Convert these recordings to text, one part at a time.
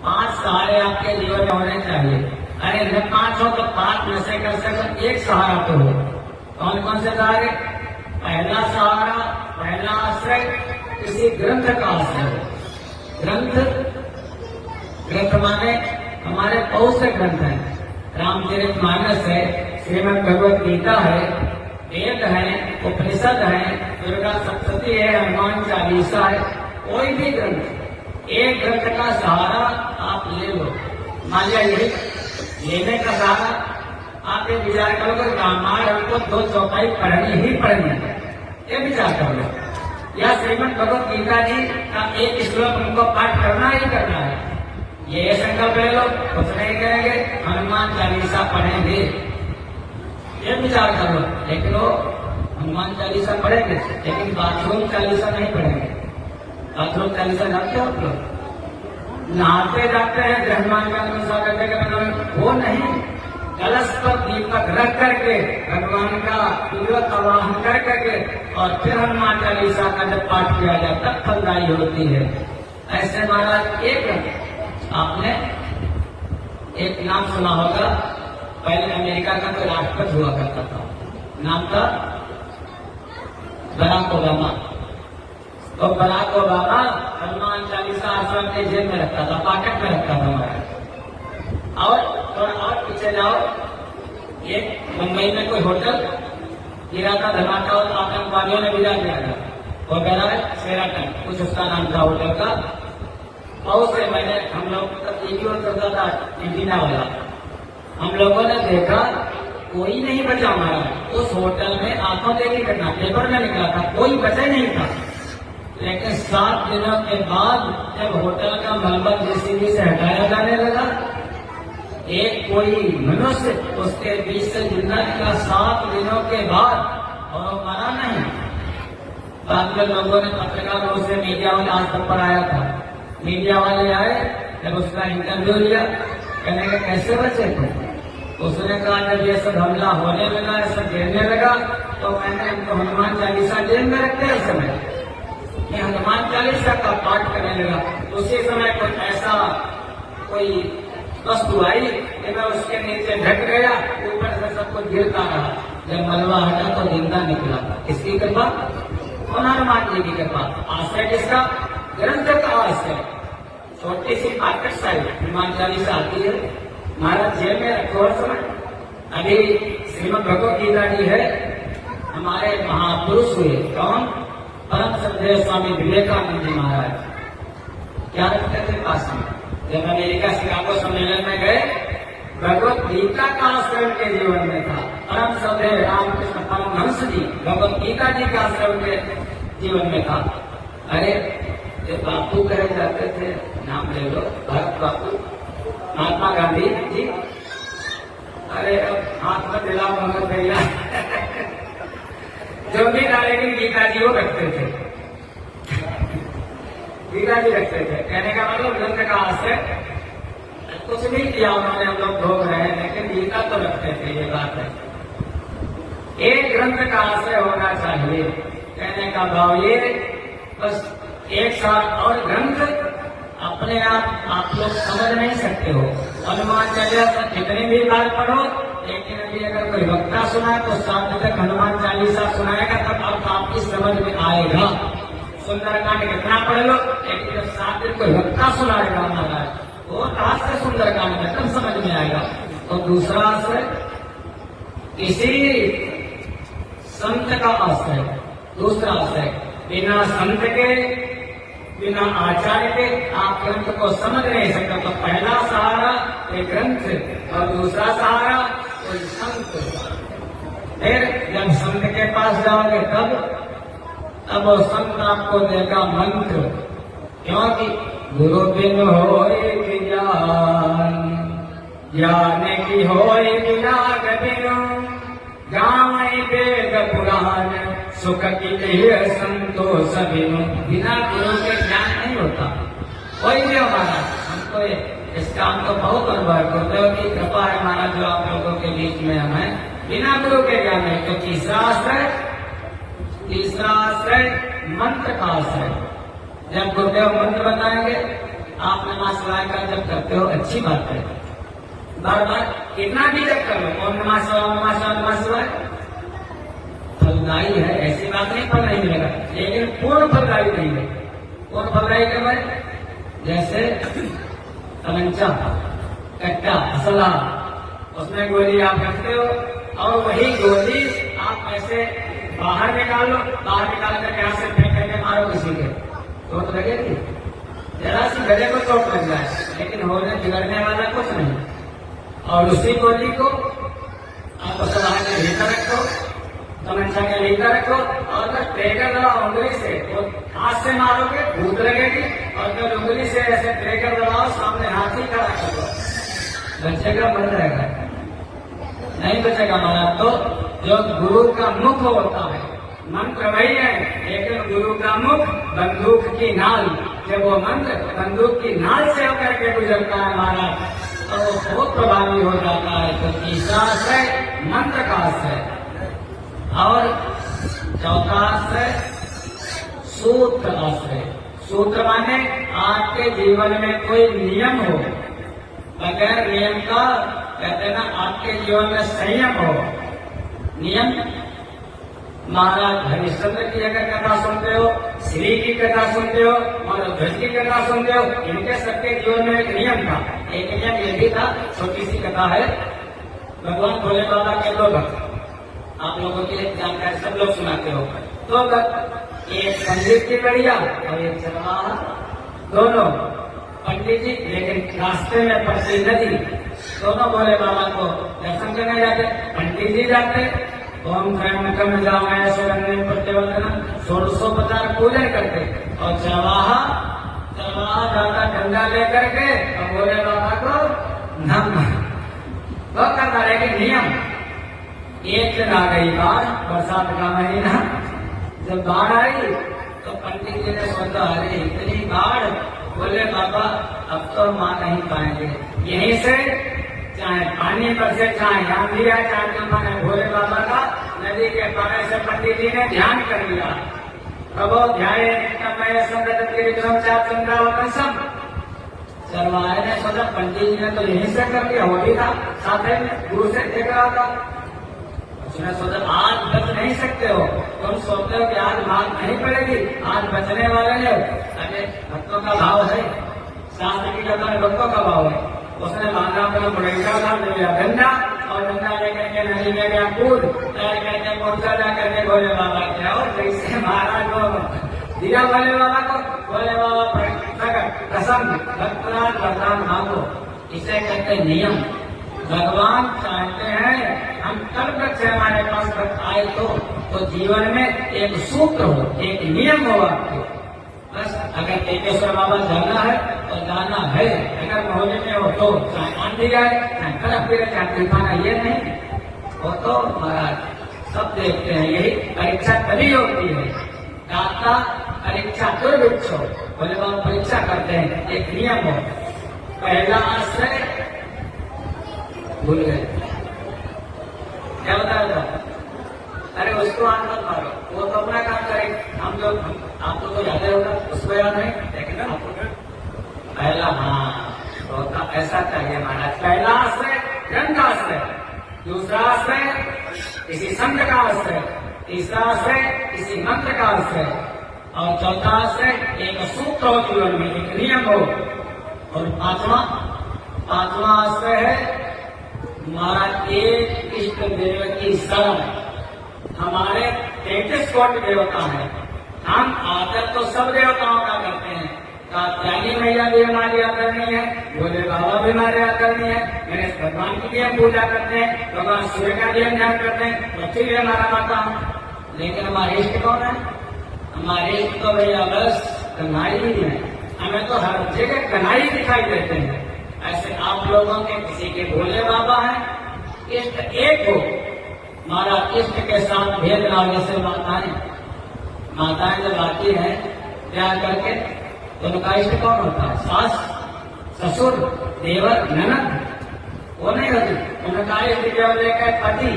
5 सहारे आपके जीवन में होने चाहिए। अरे जब 5 हो तो 5 में से कर सकते एक सहारा तो हो। कौन कौन से सहारे? पहला सहारा, पहला आश्रय किसी ग्रंथ का आश्रय हो। ग्रंथ माने हमारे बहुत से ग्रंथ हैं। रामचरितमानस है, श्रीमद् भगवत गीता है, वेद है, उपनिषद है, दुर्गा सप्तशती है, हनुमान चालीसा है। कोई भी ग्रंथ, एक ग्रंथ का सहारा आप ले लो। मान लिया यही लेने का सहारा, आप ये विचार करोगे रामायण हमको 2 चौपाई पढ़नी ही पढ़नी है, ये विचार कर लो। या श्रीमद् भगवत गीता जी का एक श्लोक हमको पाठ करना ही करना है, ये संकल्प ले लो। कुछ नहीं करेंगे, हनुमान चालीसा पढ़ेंगे, ये विचार कर लो। लेकिन वो हनुमान चालीसा पढ़ेंगे, लेकिन बाथरूम चालीसा नहीं पढ़ेंगे। बाथरूम चालीसा जानते हो आप लोग? नहाते जाते हैं हनुमान का अनुसार करने के मतलब वो नहीं, कलश पर दीपक रख करके भगवान का पूर्वक आवाहन कर करके और फिर हनुमान चालीसा का जब पाठ किया जाए तब फलदायी होती है। ऐसे महाराज एक आपने एक नाम सुना होगा, पहले अमेरिका का कोई राष्ट्रपति हुआ करता था, नाम था बराक ओबामा। तो बराक ओबामा हनुमान चालीसा आश्रम के जेब में रखता था, पॉकेट में रखता था हमारा। और थोड़ा और पीछे जाओ, एक मुंबई में कोई होटल गिरा था, धमाका और आतंकवादियों ने गिरा दिया था, वो गया शेराटन, कुछ उसका नाम था होटल का। बहुत से मैंने हम लोग वीडियो करता था एंटीना वाला, हम लोगों ने देखा कोई नहीं बचा हमारा। उस होटल में आंखों देखी घटना पेपर में निकला था, कोई बचा ही नहीं था। लेकिन 7 दिनों के बाद जब होटल का मलबा जेसीबी से हटाया जाने लगा, एक कोई मनुष्य उसके बीच से जिंदा निकला 7 दिनों के बाद, और वो मरा नहीं। बाद में लोगों ने पत्रकारों से मीडिया वाले आज तक पर आया था, मीडिया वाले आए, जब उसका इंटरव्यू लिया, कहने का कैसे बचे थे? उसने कहा जब ये सब हमला होने लगा, ये सब गिरने लगा, तो मैंने हमको हनुमान चालीसा जेल में रखते हैं। समय मैं हनुमान चालीसा का पाठ करने लगा, उसी समय कोई ऐसा कोई वस्तु आई कि मैं उसके नीचे ढक गया, ऊपर से सब कुछ गिरता रहा। जब मलबा हटा तो जिंदा निकला। किसकी कृपा? हनुमान जी की कृपा। आश्रय किसका? ग्रंथ का आश्रय। छोटी सी पॉकेट साइज हनुमान चालीसा आती है, महाराज जेब में रखो हर समय। अभी श्रीमद् भगवत गीता जी है, हमारे महापुरुष हुए कौन? परम श्रद्धेय स्वामी विवेकानंद जी महाराज क्या रखते थे पास में? जब अमेरिका शिकागो सम्मेलन में गए, भगवत गीता का आश्रय उनके जीवन में था। परम श्रद्धेय रामकृष्ण परमहंस जी भगवत गीता जी का आश्रय उनके जीवन में था। अरे ये बापू कहे जाते थे, नाम ले लो, भरत बापू, महात्मा गांधी जी। अरे अब हाथ में दिला मगर भैया जो भी डालेगी गीता जी वो रखते थे, गीता जी रखते थे। कहने का मतलब ग्रंथ का आश्रय। कुछ भी किया उन्होंने, हम लोग भोग रहे हैं, लेकिन गीता तो रखते थे, ये बात है। एक ग्रंथ का आश्रय होना चाहिए। कहने का भाव ये, बस एक साथ और ग्रंथ अपने आप लोग समझ नहीं सकते हो। हनुमान चालीसा जितने भी बार पढ़ो, लेकिन अभी अगर कोई वक्ता सुनाए तो 7 तक हनुमान चालीसा सुनाएगा, तब आपकी समझ में आएगा। सुंदरकांड कितना पढ़ लो, लेकिन जब 7 दिन कोई वक्ता सुनाएगा महाराज, वो कहा से सुंदरकांड में तब समझ में आएगा। और दूसरा आश्रय किसी संत का आश्रय। दूसरा आश्रय बिना संत के, बिना आचार्य के आप ग्रंथ को समझ नहीं सकते। तो पहला सहारा एक ग्रंथ और दूसरा सहारा कोई संत। फिर जब संत के पास जाओगे तब वो संत आपको देगा मंत्र, क्योंकि गुरु बिन होए ज्ञान, ज्ञान की होए विराग बिनु, गावै वेद पुराण, सुख की संतोष बिनु। बिना गुरु के ज्ञान नहीं होता। कोई भी हमारा, हमको इसका हमको बहुत अनुभव है, गुरुदेव की कृपा है हमारा जो आप लोगों के बीच में हम हैं। बिना गुरु के ज्ञान है। तो तीसरा आश्रय मंत्र का आश्रय। जब गुरुदेव मंत्र बताएंगे आप नमः शिवाय का जब करते हो अच्छी बात है, बार बार कितना भी जब कर लो ओम नमः शिवाय नमः शिवाय नमः शिवाय, फलदायी है, ऐसी बात नहीं फल नहीं मिलेगा, लेकिन पूर्ण फलदायी नहीं है। पूर्ण फलदायी कब है? जैसे तमंचा, कट्टा, असला, उसमें गोली आप रखते हो और वही गोली आप ऐसे बाहर निकाल लो, बाहर निकाल करके हाथ से फेंक करके मारो किसी के, चोट लगेगी? जरा सी गले को चोट लग जाए, लेकिन होने बिगड़ने वाला कुछ नहीं। और उसी गोली को आप सलाह के भीतर रखो, तमंचा के भीतर रखो, और अगर ट्रेगर दबाओ उंगली से, तो हाथ से मारोगे भूख लगेगी, और जब उंगली से ऐसे ट्रेगर दबाओ सामने हाथ ही खड़ा कर दो, बचेगा बन जाएगा, नहीं बचेगा महाराज। तो जो गुरु का मुख होता है, मंत्र वही है, लेकिन गुरु का मुख बंदूक की नाल, जब वो मंत्र बंदूक की नाल से होकर के गुजरता है महाराज, तो वो बहुत प्रभावी हो जाता है। तो तीसरा आश्रय मंत्र का आश्रय, और चौथा आश्रय सूत्र आश्रय। सूत्र माने आपके जीवन में कोई नियम हो, बगैर नियम का, कहते हैं ना, आपके जीवन में संयम हो। नियम, महाराज हरिश्चंद्र की अगर कथा सुनते हो, श्री की कथा सुनते हो, मधुध्वज की कथा सुनते हो, इनके सबके जीवन में एक नियम था। एक नियम ये भी था, छोटी सी कथा है, भगवान भोले बाबा के दो भक्त, आप लोगों की जानकारी सब लोग सुनाते हो, दो भक्त, एक पंडित की बढ़िया और एक चरवाहा, दोनों पंडित जी, लेकिन रास्ते में पड़ती नदी, दोनों भोले बाबा को दर्शन करने जाते। पंडित जी जाते, ओम त्रयंबकम यजामहे सुगंधिं पुष्टिवर्धनम्, 1650 पूजन करते, और चरवाहा जाता डंडा लेकर के और भोले बाबा को नम वो करता। लेकिन नियम, एक दिन आ गई बाढ़, बरसात का महीना, जब बाढ़ आई तो पंडित जी ने सोचा, अरे इतनी बाढ़, बोले बाबा अब तो मां नहीं पाएंगे, यहीं से चाहे पानी पर से चाहे आंधी आए चाहे तूफान आए, भोले बाबा का नदी के पानी से पंडित जी ने ध्यान कर लिया। प्रभो ध्याये चरवाहे ने सोचा, पंडित जी ने तो यहीं से कर लिया, हो भी था साथ में दूर से देख रहा था। उसने सोचा आज बच नहीं सकते हो, तुम सोचते हो कि आज मार नहीं पड़ेगी, आज बचने वाले हो। अरे भक्तों का भाव है, शास्त्र की कथा में भक्तों का भाव है। उसने बांधा अपना मुड़ेगा था, ले लिया डंडा, और डंडा लेकर के नदी में गया कूद, तैर करके मोर्चा जा करके भोले बाबा के, और जैसे महाराज को दिया भोले बाबा को, भोले बाबा प्रसन्न, भक्तराज वरदान मांगो, इसे कहते नियम। भगवान चाहते हैं हम कल तक से हमारे पास आए तो जीवन में एक सूत्र हो, एक नियम हो आपके। बस अगर टेकेश्वर बाबा जाना है तो जाना है, अगर मोहल्ले में हो तो चाहे आंधी आए चाहे खड़क फिरे चाहे तूफान आए, ये नहीं वो तो महाराज सब देखते हैं। यही परीक्षा तभी होती है, दाता परीक्षा दुर्भिक्ष हो, बोले बाबा परीक्षा करते हैं, एक नियम हो। पहला आश्रय भूल गए, क्या बताया था? अरे उसको हाथ मत मारो, वो तो अपना काम करे, हम लोग आपको तो याद होगा, उसको याद नहीं, लेकिन आपको पहला, हाँ तो ऐसा चाहिए महाराज। पहला आश्रय जन का आश्रय, दूसरा आश्रय किसी संत का आश्रय, तीसरा आश्रय किसी मंत्र का आश्रय, और चौथा आश्रय एक सूत्र हो जीवन में, एक नियम हो। और पांचवा आश्रय है महाराज एक इष्ट देव की शरण। हमारे 33 कोटि देवता है, हम आदर तो सब देवताओं का करते हैं। कात्यायनी मैया भी हमारी आदरणीय है, भोले बाबा भी हमारे आदरणीय है, गणेश भगवान की भी हम पूजा करते हैं, भगवान सूर्य का भी हम ध्यान करते हैं, बच्चे भी हमारा माता है। लेकिन हमारे इष्ट कौन है? हमारे इष्ट तो भैया बस कन्हई ही है, हमें तो हर जगह कन्हई दिखाई देते हैं। ऐसे आप लोगों के किसी के भोले बाबा है, इष्ट एक हो, हमारा इष्ट के साथ भेदभाव। जैसे माताएं जब आती है प्यार करके, तो उनका इष्ट कौन होता है? सास, ससुर, देवर, ननद, वो नहीं होती। उनका इष्ट केवल एक है पति,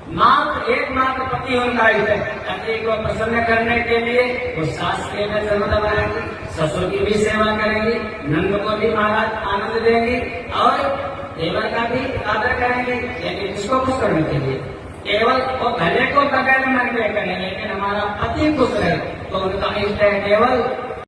मात्र एकमात्र पति उनका हित है। पति को प्रसन्न करने के लिए वो सास के में जरूर दबाएंगी, ससुर की भी सेवा करेंगी, नंद को भी महाराज आनंद देंगी और देवर का भी आदर करेंगे, लेकिन इसको खुश करने के लिए केवल वो भले को बगैर मन में करेंगे, लेकिन हमारा पति खुश रहे तो उनका इष्ट है केवल